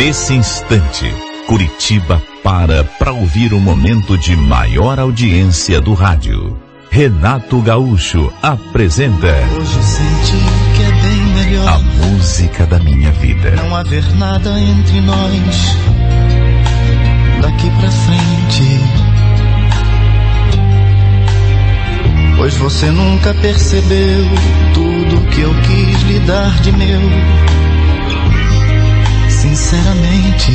Nesse instante, Curitiba para ouvir o momento de maior audiência do rádio. Renato Gaúcho apresenta Hoje senti que é bem melhor a música da minha vida. Não haver nada entre nós daqui pra frente, pois você nunca percebeu tudo que eu quis lhe dar de meu. Sinceramente,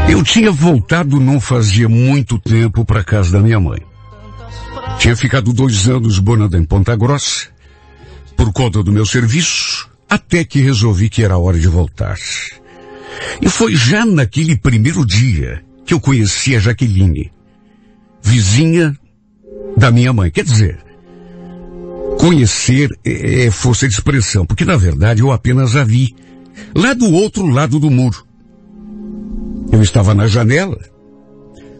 eu tinha voltado não fazia muito tempo para casa da minha mãe. Tinha ficado 2 anos morando em Ponta Grossa, por conta do meu serviço, até que resolvi que era hora de voltar. E foi já naquele primeiro dia que eu conheci a Jaqueline, vizinha da minha mãe. Quer dizer, conhecer é força de expressão, porque na verdade eu apenas a vi, lá do outro lado do muro. Eu estava na janela,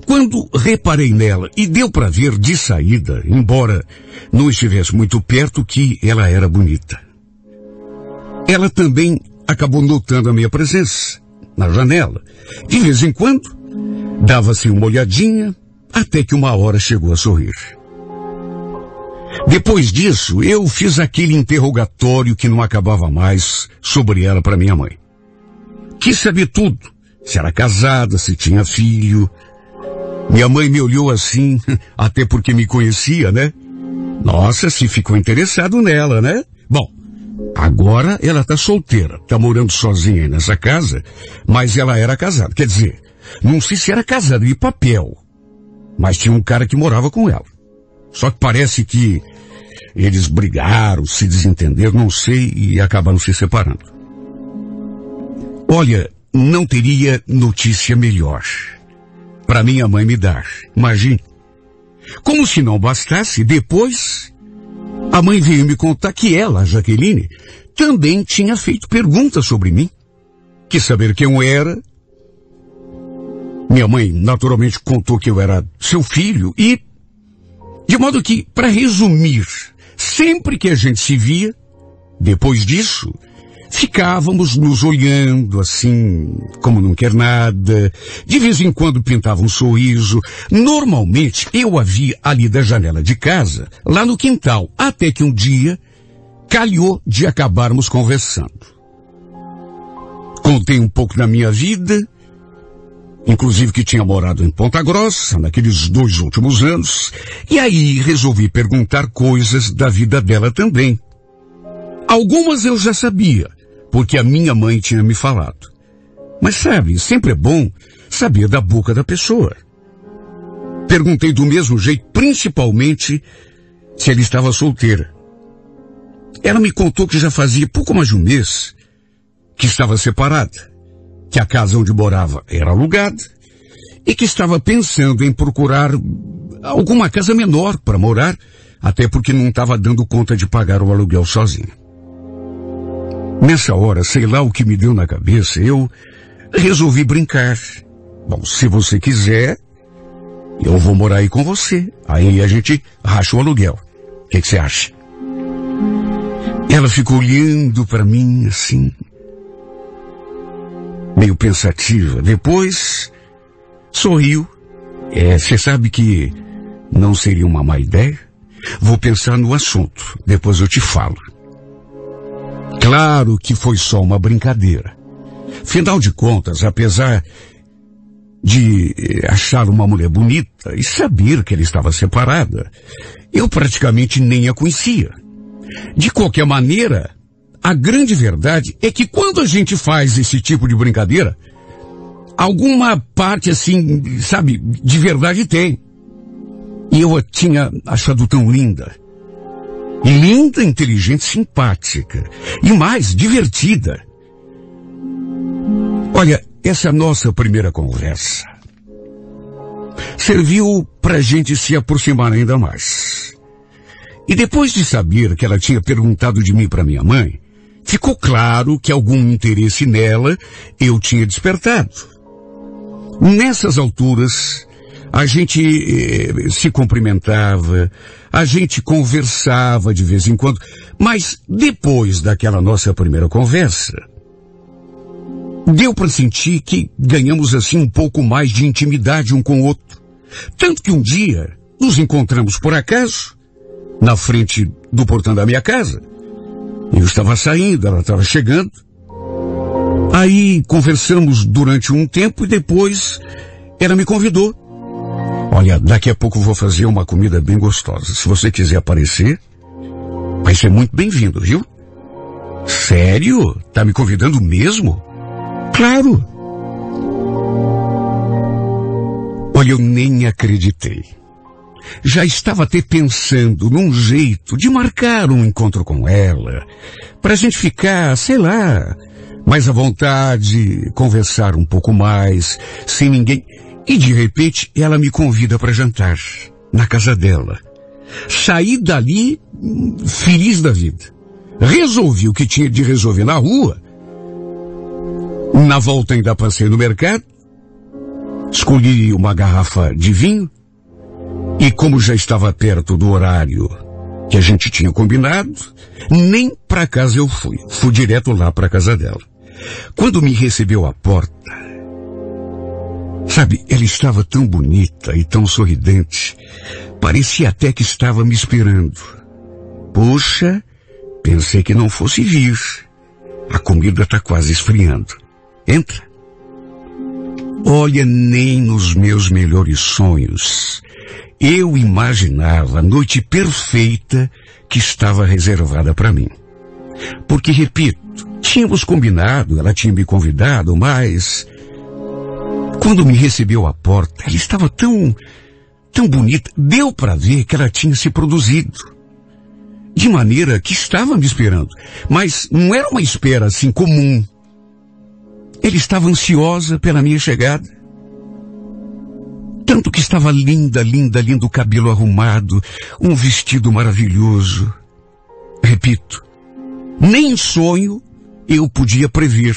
quando reparei nela e deu para ver de saída, embora não estivesse muito perto, que ela era bonita. Ela também acabou notando a minha presença na janela. De vez em quando, dava-se uma olhadinha, até que uma hora chegou a sorrir. Depois disso, eu fiz aquele interrogatório que não acabava mais sobre ela para minha mãe. Quis saber tudo. Se era casada, se tinha filho. Minha mãe me olhou assim, até porque me conhecia, né? Nossa, se ficou interessado nela, né? Bom, agora ela tá solteira, tá morando sozinha nessa casa, mas ela era casada. Quer dizer, não sei se era casada de papel, mas tinha um cara que morava com ela. Só que parece que eles brigaram, se desentenderam, não sei, e acabaram se separando. Olha, não teria notícia melhor para minha mãe me dar. Imagine. Como se não bastasse, depois a mãe veio me contar que ela, a Jaqueline, também tinha feito perguntas sobre mim. Quis saber quem eu era. Minha mãe naturalmente contou que eu era seu filho e, de modo que, para resumir, sempre que a gente se via, depois disso, ficávamos nos olhando assim, como não quer nada. De vez em quando pintava um sorriso. Normalmente eu a via ali da janela de casa, lá no quintal, até que um dia calhou de acabarmos conversando. Contei um pouco da minha vida, inclusive que tinha morado em Ponta Grossa naqueles 2 últimos anos, e aí resolvi perguntar coisas da vida dela também. Algumas eu já sabia, porque a minha mãe tinha me falado. Mas sabe, sempre é bom saber da boca da pessoa. Perguntei do mesmo jeito, principalmente se ela estava solteira. Ela me contou que já fazia pouco mais de um mês que estava separada, que a casa onde morava era alugada e que estava pensando em procurar alguma casa menor para morar, até porque não estava dando conta de pagar o aluguel sozinha. Nessa hora, sei lá o que me deu na cabeça, eu resolvi brincar. Bom, se você quiser, eu vou morar aí com você. Aí a gente racha o aluguel. O que você acha? Ela ficou olhando para mim assim, meio pensativa. Depois, sorriu. Você sabe que não seria uma má ideia? Vou pensar no assunto. Depois eu te falo. Claro que foi só uma brincadeira. Afinal de contas, apesar de achar uma mulher bonita e saber que ela estava separada, eu praticamente nem a conhecia. De qualquer maneira, a grande verdade é que quando a gente faz esse tipo de brincadeira, alguma parte assim, sabe, de verdade tem. E eu a tinha achado tão linda. Linda, inteligente, simpática. E mais, divertida. Olha, essa nossa primeira conversa serviu pra gente se aproximar ainda mais. E depois de saber que ela tinha perguntado de mim para minha mãe, ficou claro que algum interesse nela eu tinha despertado. Nessas alturas, a gente se cumprimentava, a gente conversava de vez em quando, mas depois daquela nossa primeira conversa, Deu para sentir que ganhamos assim um pouco mais de intimidade um com o outro. Tanto que um dia nos encontramos por acaso na frente do portão da minha casa. Eu estava saindo, ela estava chegando. Aí conversamos durante um tempo e depois ela me convidou. Olha, daqui a pouco eu vou fazer uma comida bem gostosa. Se você quiser aparecer, vai ser muito bem-vindo, viu? Sério? Tá me convidando mesmo? Claro. Olha, eu nem acreditei. Já estava até pensando num jeito de marcar um encontro com ela, pra gente ficar, sei lá, mais à vontade, conversar um pouco mais, sem ninguém. E de repente ela me convida para jantar, na casa dela. Saí dali feliz da vida. Resolvi o que tinha de resolver na rua. Na volta ainda passei no mercado, escolhi uma garrafa de vinho, e como já estava perto do horário que a gente tinha combinado, nem para casa eu fui. Fui direto lá para casa dela. Quando me recebeu à porta, sabe, ela estava tão bonita e tão sorridente. Parecia até que estava me esperando. Poxa, pensei que não fosse vir. A comida está quase esfriando. Entra. Olha, nem nos meus melhores sonhos eu imaginava a noite perfeita que estava reservada para mim. Porque, repito, tínhamos combinado, ela tinha me convidado, mas quando me recebeu à porta, ela estava tão bonita, deu para ver que ela tinha se produzido. De maneira que estava me esperando, mas não era uma espera assim comum. Ela estava ansiosa pela minha chegada. Tanto que estava linda, o cabelo arrumado, um vestido maravilhoso. Repito, nem em sonho eu podia prever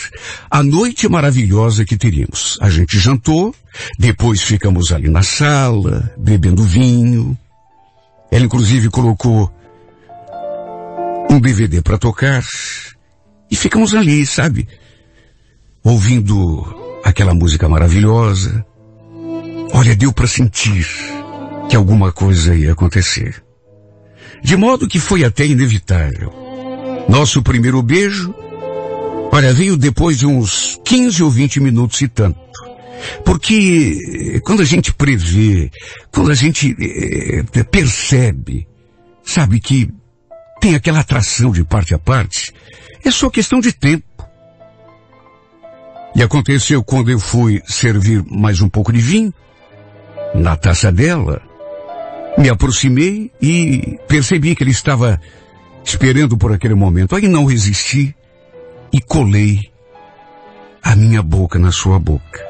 a noite maravilhosa que teríamos. A gente jantou, depois ficamos ali na sala, bebendo vinho. Ela inclusive colocou um DVD para tocar e ficamos ali, sabe? Ouvindo aquela música maravilhosa. Olha, deu para sentir que alguma coisa ia acontecer. De modo que foi até inevitável. Nosso primeiro beijo, olha, veio depois de uns 15 ou 20 minutos e tanto. Porque quando a gente prevê, quando a gente percebe, sabe que tem aquela atração de parte a parte, é só questão de tempo. E aconteceu quando eu fui servir mais um pouco de vinho, na taça dela, me aproximei e percebi que ele estava esperando por aquele momento. Aí não resisti e colei a minha boca na sua boca.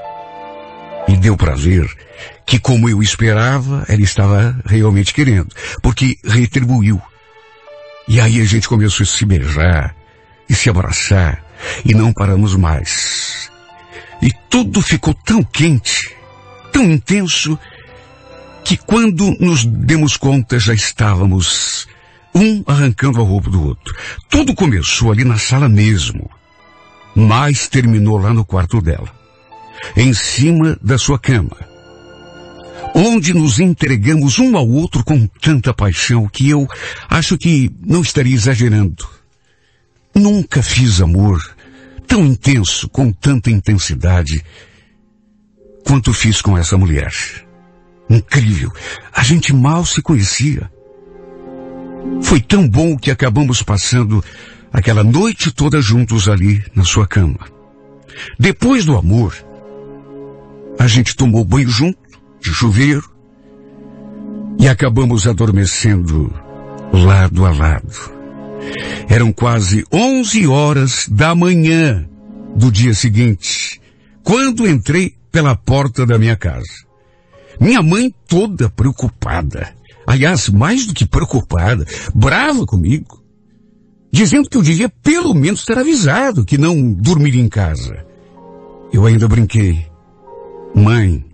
E deu para ver que, como eu esperava, ela estava realmente querendo, porque retribuiu. E aí a gente começou a se beijar e se abraçar e não paramos mais. E tudo ficou tão quente, tão intenso, que quando nos demos conta já estávamos um arrancando a roupa do outro. Tudo começou ali na sala mesmo, mas terminou lá no quarto dela, em cima da sua cama, onde nos entregamos um ao outro com tanta paixão que eu acho que não estaria exagerando. Nunca fiz amor tão intenso, com tanta intensidade, quanto fiz com essa mulher. Incrível. A gente mal se conhecia. Foi tão bom que acabamos passando aquela noite toda juntos ali na sua cama. Depois do amor, a gente tomou banho junto, de chuveiro, e acabamos adormecendo lado a lado. Eram quase 11 horas da manhã do dia seguinte, quando entrei pela porta da minha casa. Minha mãe toda preocupada, aliás, mais do que preocupada, brava comigo, dizendo que eu devia pelo menos ter avisado que não dormiria em casa. Eu ainda brinquei. Mãe,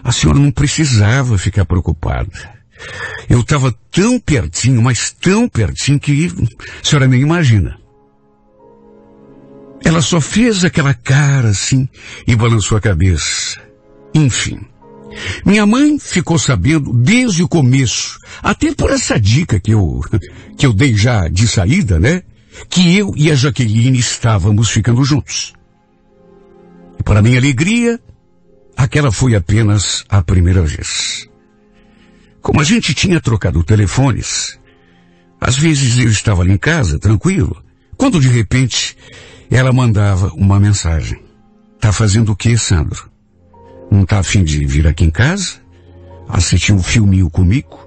a senhora não precisava ficar preocupada. Eu estava tão pertinho, mas tão pertinho que a senhora nem imagina. Ela só fez aquela cara assim e balançou a cabeça. Enfim, minha mãe ficou sabendo desde o começo, até por essa dica que eu dei já de saída, né? Que eu e a Jaqueline estávamos ficando juntos. E para minha alegria, aquela foi apenas a primeira vez. Como a gente tinha trocado telefones, às vezes eu estava ali em casa, tranquilo, quando de repente ela mandava uma mensagem. Tá fazendo o quê, Sandro? Não tá a fim de vir aqui em casa? Assistir um filminho comigo?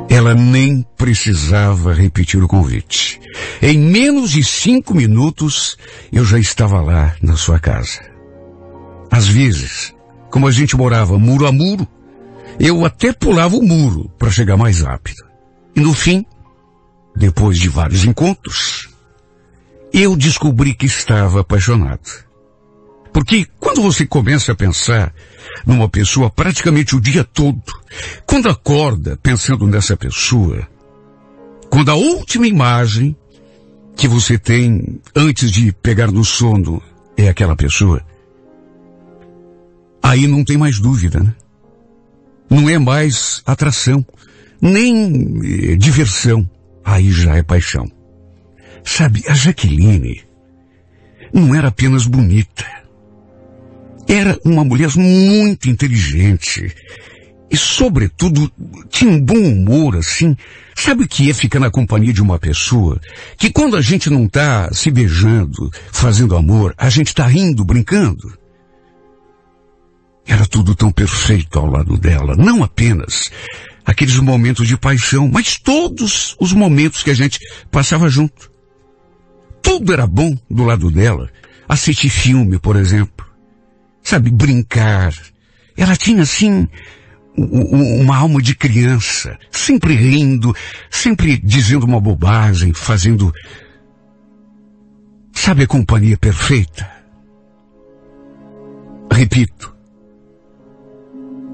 Ela nem precisava repetir o convite. Em menos de 5 minutos, eu já estava lá na sua casa. Às vezes, como a gente morava muro a muro, eu até pulava o muro para chegar mais rápido. E no fim, depois de vários encontros, eu descobri que estava apaixonado. Porque quando você começa a pensar numa pessoa praticamente o dia todo, quando acorda pensando nessa pessoa, quando a última imagem que você tem antes de pegar no sono é aquela pessoa, aí não tem mais dúvida, né? Não é mais atração, nem diversão, aí já é paixão. Sabe, a Jaqueline não era apenas bonita. Era uma mulher muito inteligente e, sobretudo, tinha um bom humor, assim. Sabe o que é ficar na companhia de uma pessoa que quando a gente não tá se beijando, fazendo amor, a gente tá rindo, brincando? Era tudo tão perfeito ao lado dela, não apenas aqueles momentos de paixão, mas todos os momentos que a gente passava junto. Tudo era bom do lado dela. Assistir filme, por exemplo. Sabe, brincar. Ela tinha, assim, uma alma de criança, sempre rindo, sempre dizendo uma bobagem, fazendo, sabe, a companhia perfeita. Repito,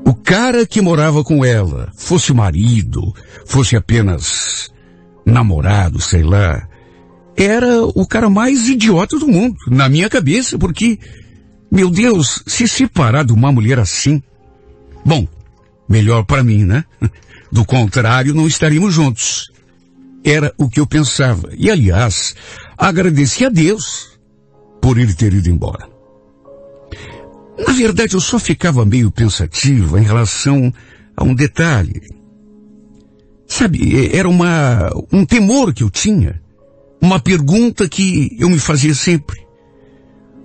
o cara que morava com ela, fosse marido, fosse apenas namorado, sei lá, era o cara mais idiota do mundo, na minha cabeça, porque... Meu Deus, se separar de uma mulher assim... Bom, melhor para mim, né? Do contrário, não estaríamos juntos. Era o que eu pensava. E, aliás, agradeci a Deus por ele ter ido embora. Na verdade, eu só ficava meio pensativa em relação a um detalhe. Sabe, era um temor que eu tinha. Uma pergunta que eu me fazia sempre.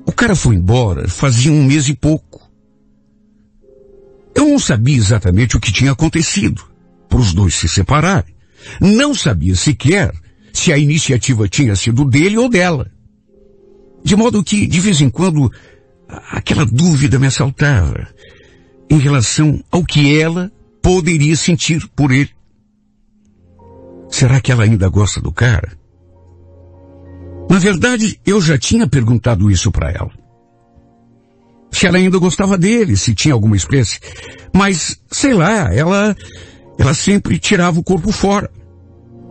O cara foi embora fazia 1 mês e pouco. Eu não sabia exatamente o que tinha acontecido para os dois se separarem. Não sabia sequer se a iniciativa tinha sido dele ou dela. De modo que, de vez em quando, aquela dúvida me assaltava em relação ao que ela poderia sentir por ele. Será que ela ainda gosta do cara? Na verdade, eu já tinha perguntado isso para ela. Se ela ainda gostava dele, se tinha alguma espécie. Mas, sei lá, ela sempre tirava o corpo fora.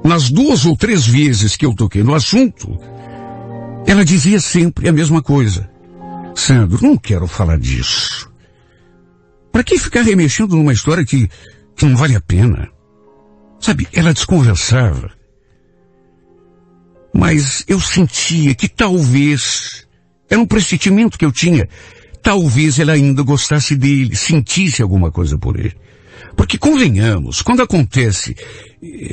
Nas 2 ou 3 vezes que eu toquei no assunto, ela dizia sempre a mesma coisa. Sandro, não quero falar disso. Para que ficar remexendo numa história que não vale a pena? Sabe, ela desconversava. Mas eu sentia que talvez, era um pressentimento que eu tinha, talvez ela ainda gostasse dele, sentisse alguma coisa por ele. Porque convenhamos, quando acontece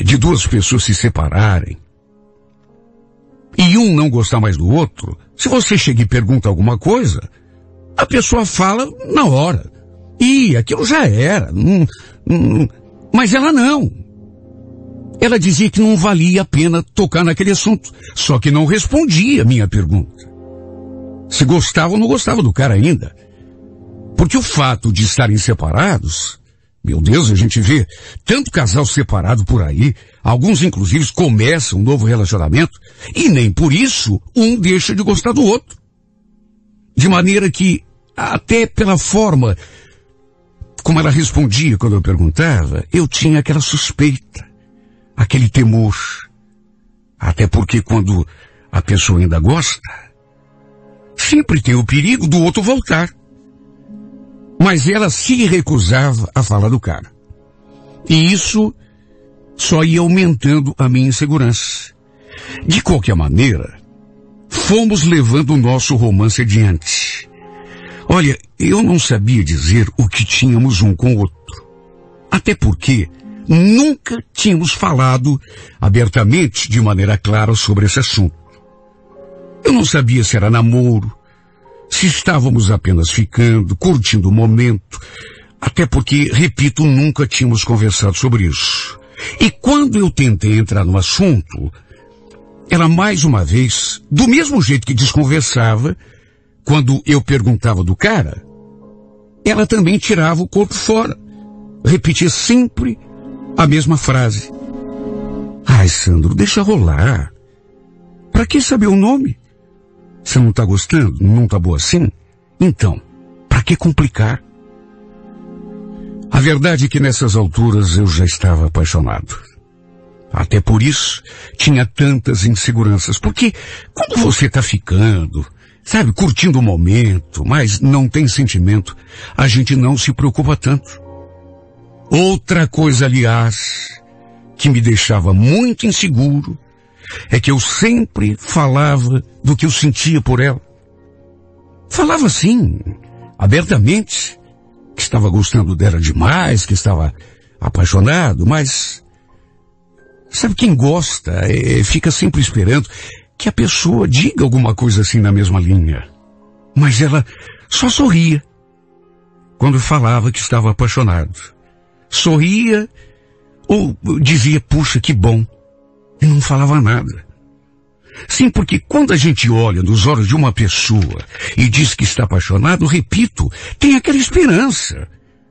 de 2 pessoas se separarem, e um não gostar mais do outro, se você chega e pergunta alguma coisa, a pessoa fala na hora. E aquilo já era. Mas ela não. Ela dizia que não valia a pena tocar naquele assunto, só que não respondia a minha pergunta. Se gostava ou não gostava do cara ainda. Porque o fato de estarem separados, meu Deus, a gente vê tanto casal separado por aí, alguns inclusive começam um novo relacionamento, e nem por isso um deixa de gostar do outro. De maneira que, até pela forma como ela respondia quando eu perguntava, eu tinha aquela suspeita. Aquele temor. Até porque quando a pessoa ainda gosta, sempre tem o perigo do outro voltar. Mas ela se recusava a falar do cara. E isso só ia aumentando a minha insegurança. De qualquer maneira, fomos levando o nosso romance adiante. Olha, eu não sabia dizer o que tínhamos um com o outro. Até porque nunca tínhamos falado abertamente, de maneira clara, sobre esse assunto. Eu não sabia se era namoro, se estávamos apenas ficando, curtindo o momento, até porque, repito, nunca tínhamos conversado sobre isso. E quando eu tentei entrar no assunto, ela mais uma vez, do mesmo jeito que desconversava, quando eu perguntava do cara, ela também tirava o corpo fora, repetia sempre a mesma frase. Ai, Sandro, deixa rolar. Pra que saber o nome? Você não tá gostando? Não tá boa assim? Então, pra que complicar? A verdade é que nessas alturas eu já estava apaixonado. Até por isso, tinha tantas inseguranças. Porque quando você tá ficando, sabe, curtindo o momento, mas não tem sentimento, a gente não se preocupa tanto. Outra coisa, aliás, que me deixava muito inseguro, é que eu sempre falava do que eu sentia por ela. Falava assim, abertamente, que estava gostando dela demais, que estava apaixonado, mas sabe, quem gosta fica sempre esperando que a pessoa diga alguma coisa assim na mesma linha. Mas ela só sorria quando falava que estava apaixonado. Sorria ou dizia, puxa, que bom. E não falava nada. Sim, porque quando a gente olha nos olhos de uma pessoa e diz que está apaixonado, repito, tem aquela esperança.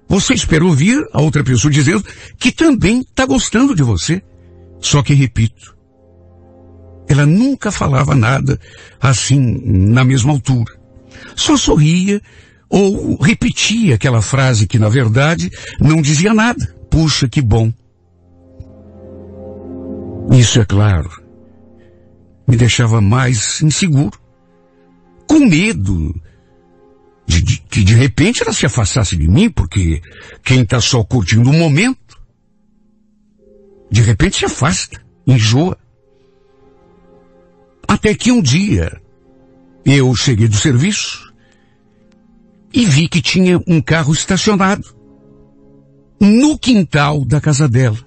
Você espera ouvir a outra pessoa dizendo que também está gostando de você. Só que, repito, ela nunca falava nada assim na mesma altura. Só sorria ou repetia aquela frase que, na verdade, não dizia nada. Puxa, que bom. Isso, é claro, me deixava mais inseguro, com medo de que de repente ela se afastasse de mim, porque quem está só curtindo o momento, de repente se afasta, enjoa. Até que um dia eu cheguei do serviço e vi que tinha um carro estacionado no quintal da casa dela.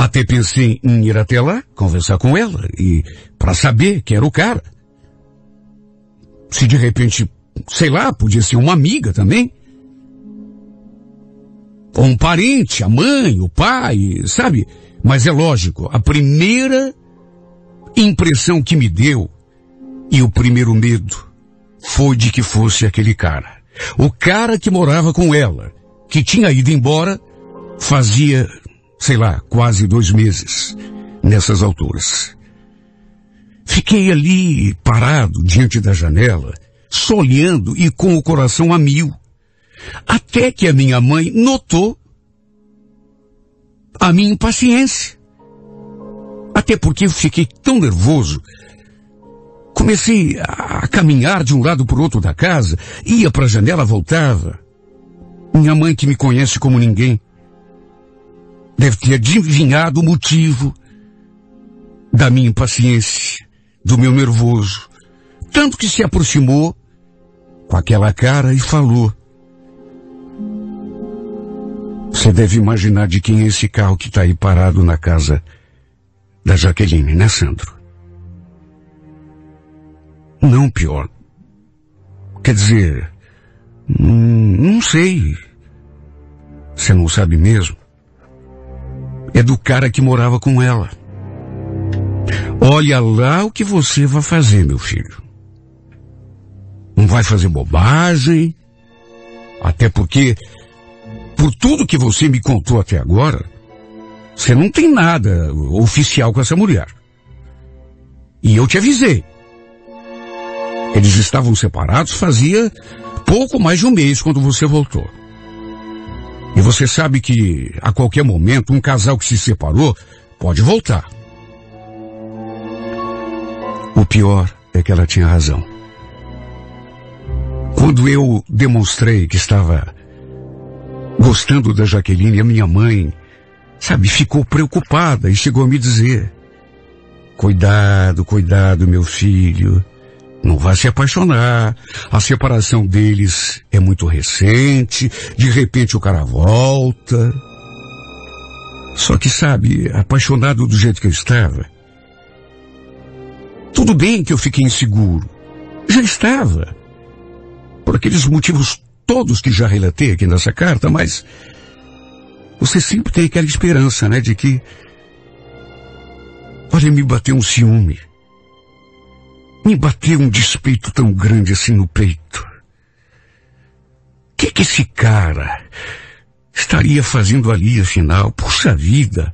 Até pensei em ir até lá, conversar com ela, e para saber que era o cara. Se de repente, sei lá, podia ser uma amiga também. Ou um parente, a mãe, o pai, sabe? Mas é lógico, a primeira impressão que me deu, e o primeiro medo, foi de que fosse aquele cara. O cara que morava com ela, que tinha ido embora, fazia, sei lá, quase 2 meses, nessas alturas. Fiquei ali, parado, diante da janela, só olhando e com o coração a mil. Até que a minha mãe notou a minha impaciência. Até porque eu fiquei tão nervoso. Comecei a caminhar de um lado para o outro da casa, ia para a janela, voltava. Minha mãe, que me conhece como ninguém, deve ter adivinhado o motivo da minha impaciência, do meu nervoso. Tanto que se aproximou com aquela cara e falou: você deve imaginar de quem é esse carro que está aí parado na casa da Jaqueline, né, Sandro? Não, pior. Quer dizer, não sei. Você não sabe mesmo? É do cara que morava com ela. Olha lá o que você vai fazer, meu filho. Não vai fazer bobagem. Até porque, por tudo que você me contou até agora, você não tem nada oficial com essa mulher. E eu te avisei. Eles estavam separados fazia pouco mais de 1 mês quando você voltou. E você sabe que, a qualquer momento, um casal que se separou pode voltar. O pior é que ela tinha razão. Quando eu demonstrei que estava gostando da Jaqueline, a minha mãe, ficou preocupada e chegou a me dizer: cuidado, meu filho, não vá se apaixonar, a separação deles é muito recente, de repente o cara volta. Só que apaixonado do jeito que eu estava, tudo bem que eu fiquei inseguro, já estava, por aqueles motivos todos que já relatei aqui nessa carta, mas você sempre tem aquela esperança, de que, olha, me bateu um ciúme, me bateu um despeito tão grande assim no peito. O que esse cara estaria fazendo ali, afinal? Puxa vida,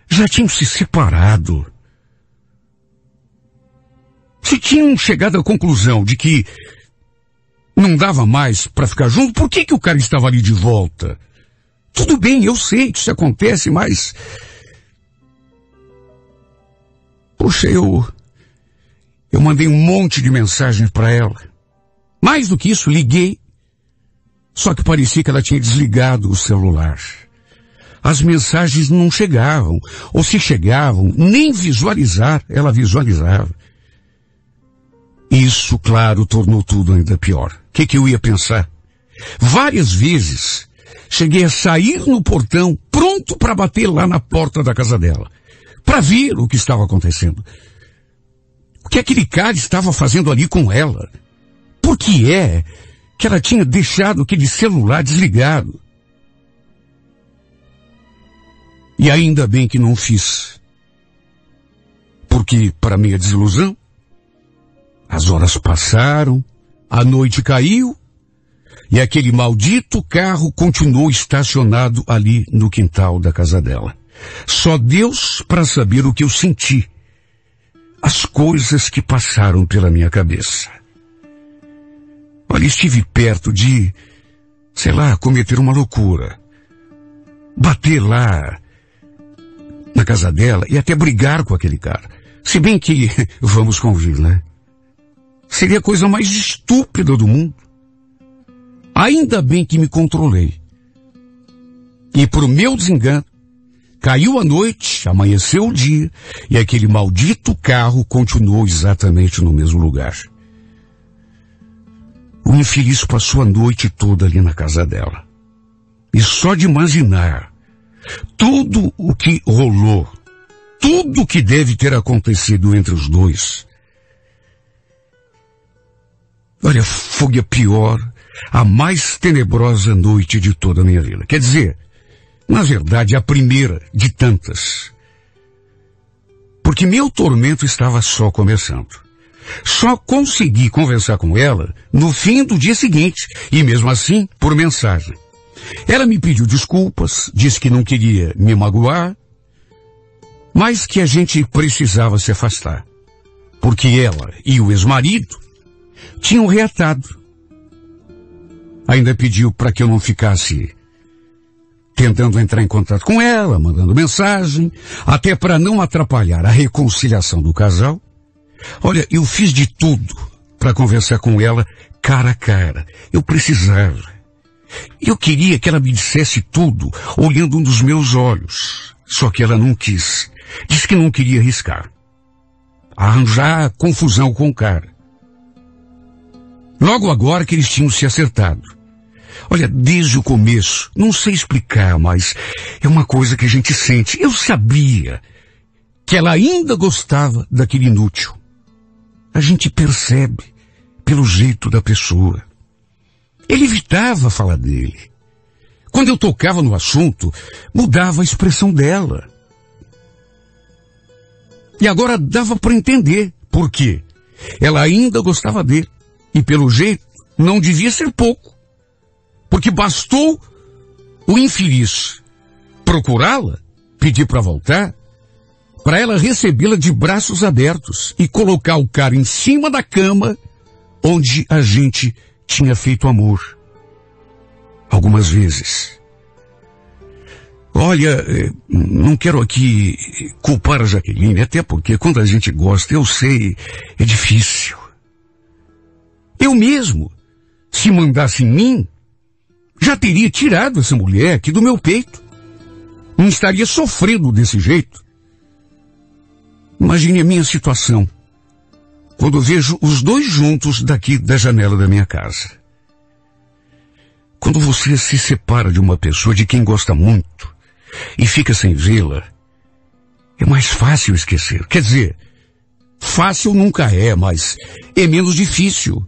já tinham se separado. Se tinham chegado à conclusão de que não dava mais para ficar junto, por que o cara estava ali de volta? Tudo bem, eu sei que isso acontece, mas... Poxa, eu mandei um monte de mensagens para ela. Mais do que isso, liguei. Só que parecia que ela tinha desligado o celular. As mensagens não chegavam, ou se chegavam, nem visualizar, ela visualizava. Isso, claro, tornou tudo ainda pior. O que eu ia pensar? Várias vezes cheguei a sair no portão, pronto para bater lá na porta da casa dela, para ver o que estava acontecendo. O que aquele cara estava fazendo ali com ela? Por que é que ela tinha deixado aquele celular desligado? E ainda bem que não fiz. Porque, para minha desilusão, as horas passaram, a noite caiu, e aquele maldito carro continuou estacionado ali no quintal da casa dela. Só Deus para saber o que eu senti. As coisas que passaram pela minha cabeça. Olha, estive perto de, cometer uma loucura. Bater lá na casa dela e até brigar com aquele cara. Se bem que, vamos convir, seria a coisa mais estúpida do mundo. Ainda bem que me controlei. E pro meu desengano, caiu a noite, amanheceu o dia, e aquele maldito carro continuou exatamente no mesmo lugar. O infeliz passou a noite toda ali na casa dela. E só de imaginar tudo o que rolou, tudo o que deve ter acontecido entre os dois, olha, foi a pior, a mais tenebrosa noite de toda a minha vida. Quer dizer, na verdade, a primeira de tantas. Porque meu tormento estava só começando. Só consegui conversar com ela no fim do dia seguinte, e mesmo assim, por mensagem. Ela me pediu desculpas, disse que não queria me magoar, mas que a gente precisava se afastar. Porque ela e o ex-marido tinham reatado. Ainda pediu para que eu não ficasse tentando entrar em contato com ela, mandando mensagem, até para não atrapalhar a reconciliação do casal. Olha, eu fiz de tudo para conversar com ela cara a cara. Eu precisava. Eu queria que ela me dissesse tudo, olhando nos meus olhos. Só que ela não quis. Disse que não queria arriscar. Arranjar confusão com o cara. Logo agora que eles tinham se acertado. Olha, desde o começo, não sei explicar, mas é uma coisa que a gente sente. Eu sabia que ela ainda gostava daquele inútil. A gente percebe pelo jeito da pessoa. Ele evitava falar dele. Quando eu tocava no assunto, mudava a expressão dela. E agora dava para entender por quê. Ela ainda gostava dele. E pelo jeito, não devia ser pouco. Porque bastou o infeliz procurá-la, pedir para voltar, para ela recebê-la de braços abertos e colocar o cara em cima da cama onde a gente tinha feito amor. Algumas vezes. Olha, não quero aqui culpar a Jaqueline, até porque quando a gente gosta, eu sei, é difícil. Eu mesmo, se mandasse em mim, já teria tirado essa mulher aqui do meu peito. Não estaria sofrendo desse jeito. Imagine a minha situação, quando eu vejo os dois juntos daqui da janela da minha casa. Quando você se separa de uma pessoa de quem gosta muito, e fica sem vê-la, é mais fácil esquecer. Quer dizer, fácil nunca é, mas é menos difícil.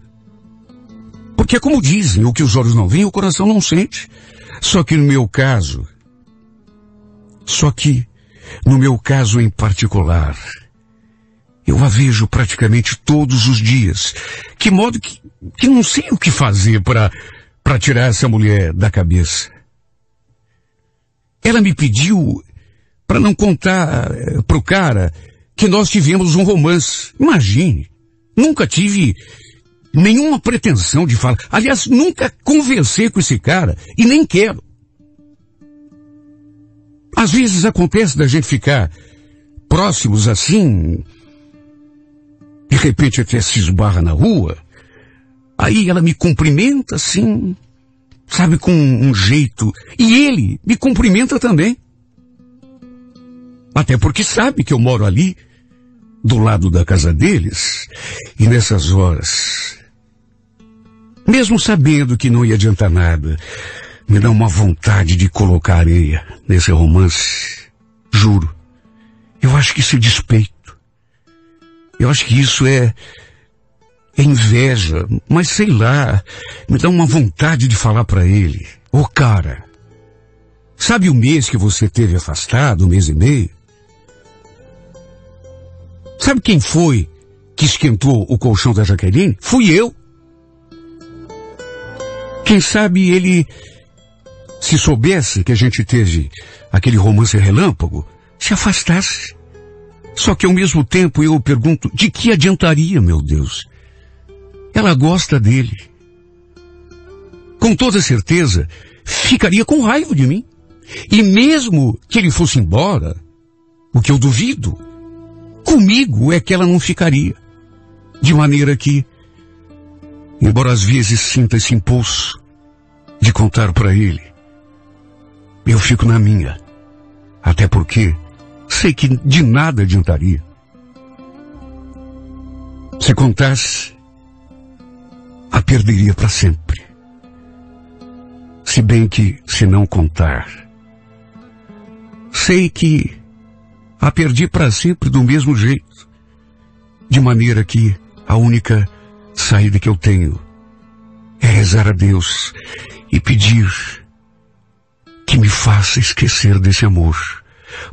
Porque é como dizem, o que os olhos não veem, o coração não sente. Só que no meu caso em particular, eu a vejo praticamente todos os dias. Que modo que não sei o que fazer para tirar essa mulher da cabeça. Ela me pediu para não contar pro cara que nós tivemos um romance. Imagine, nunca tive nenhuma pretensão de falar. Aliás, nunca conversei com esse cara e nem quero. Às vezes acontece da gente ficar próximos assim, de repente até se esbarra na rua, aí ela me cumprimenta assim, sabe, com um jeito, e ele me cumprimenta também. Até porque sabe que eu moro ali, do lado da casa deles, e nessas horas, mesmo sabendo que não ia adiantar nada, me dá uma vontade de colocar areia nesse romance. Juro, eu acho que isso é despeito. Eu acho que isso é inveja, mas sei lá, me dá uma vontade de falar pra ele. Ô cara, sabe o mês que você teve afastado, 1 mês e meio? Sabe quem foi que esquentou o colchão da Jaqueline? Fui eu. Quem sabe ele, se soubesse que a gente teve aquele romance relâmpago, se afastasse. Só que ao mesmo tempo eu pergunto, de que adiantaria, meu Deus? Ela gosta dele. Com toda certeza, ficaria com raiva de mim. E mesmo que ele fosse embora, o que eu duvido, comigo é que ela não ficaria. De maneira que, embora às vezes sinta esse impulso de contar para ele, eu fico na minha. Até porque sei que de nada adiantaria. Se contasse, a perderia para sempre. Se bem que, se não contar, sei que a perdi para sempre do mesmo jeito. De maneira que a única saída que eu tenho é rezar a Deus e pedir que me faça esquecer desse amor.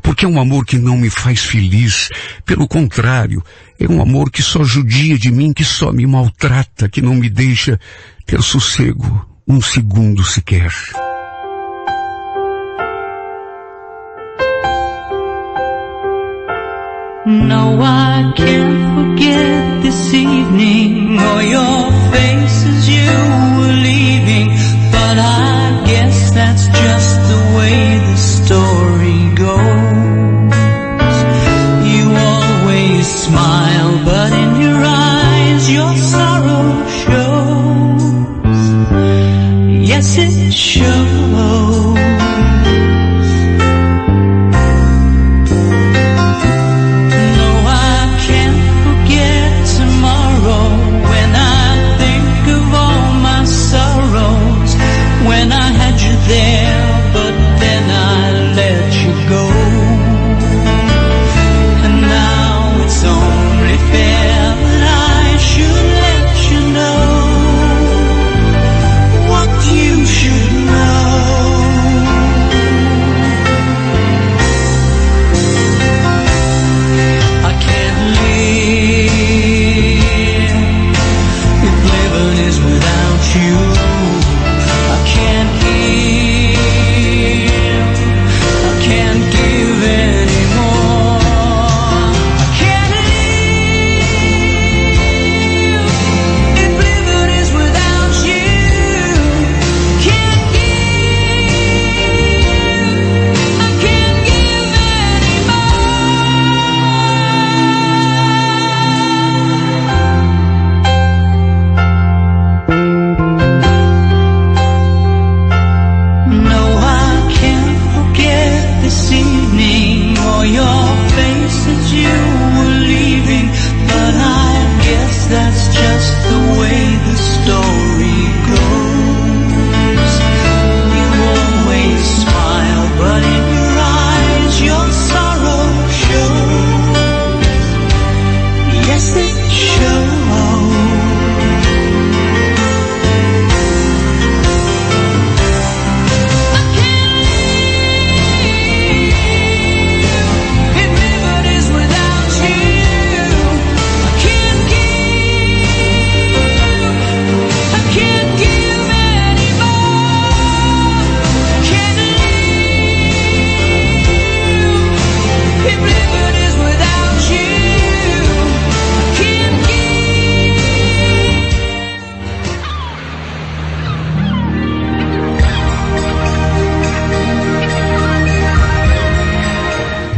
Porque é um amor que não me faz feliz. Pelo contrário, é um amor que só judia de mim, que só me maltrata, que não me deixa ter sossego um segundo sequer. No, I can't forget this evening or your face as you were leaving, but I guess that's just the way the story goes. You always smile, but in your eyes your sorrow shows. Yes, it shows. There, but then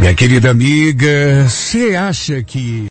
Minha querida amiga, você acha que...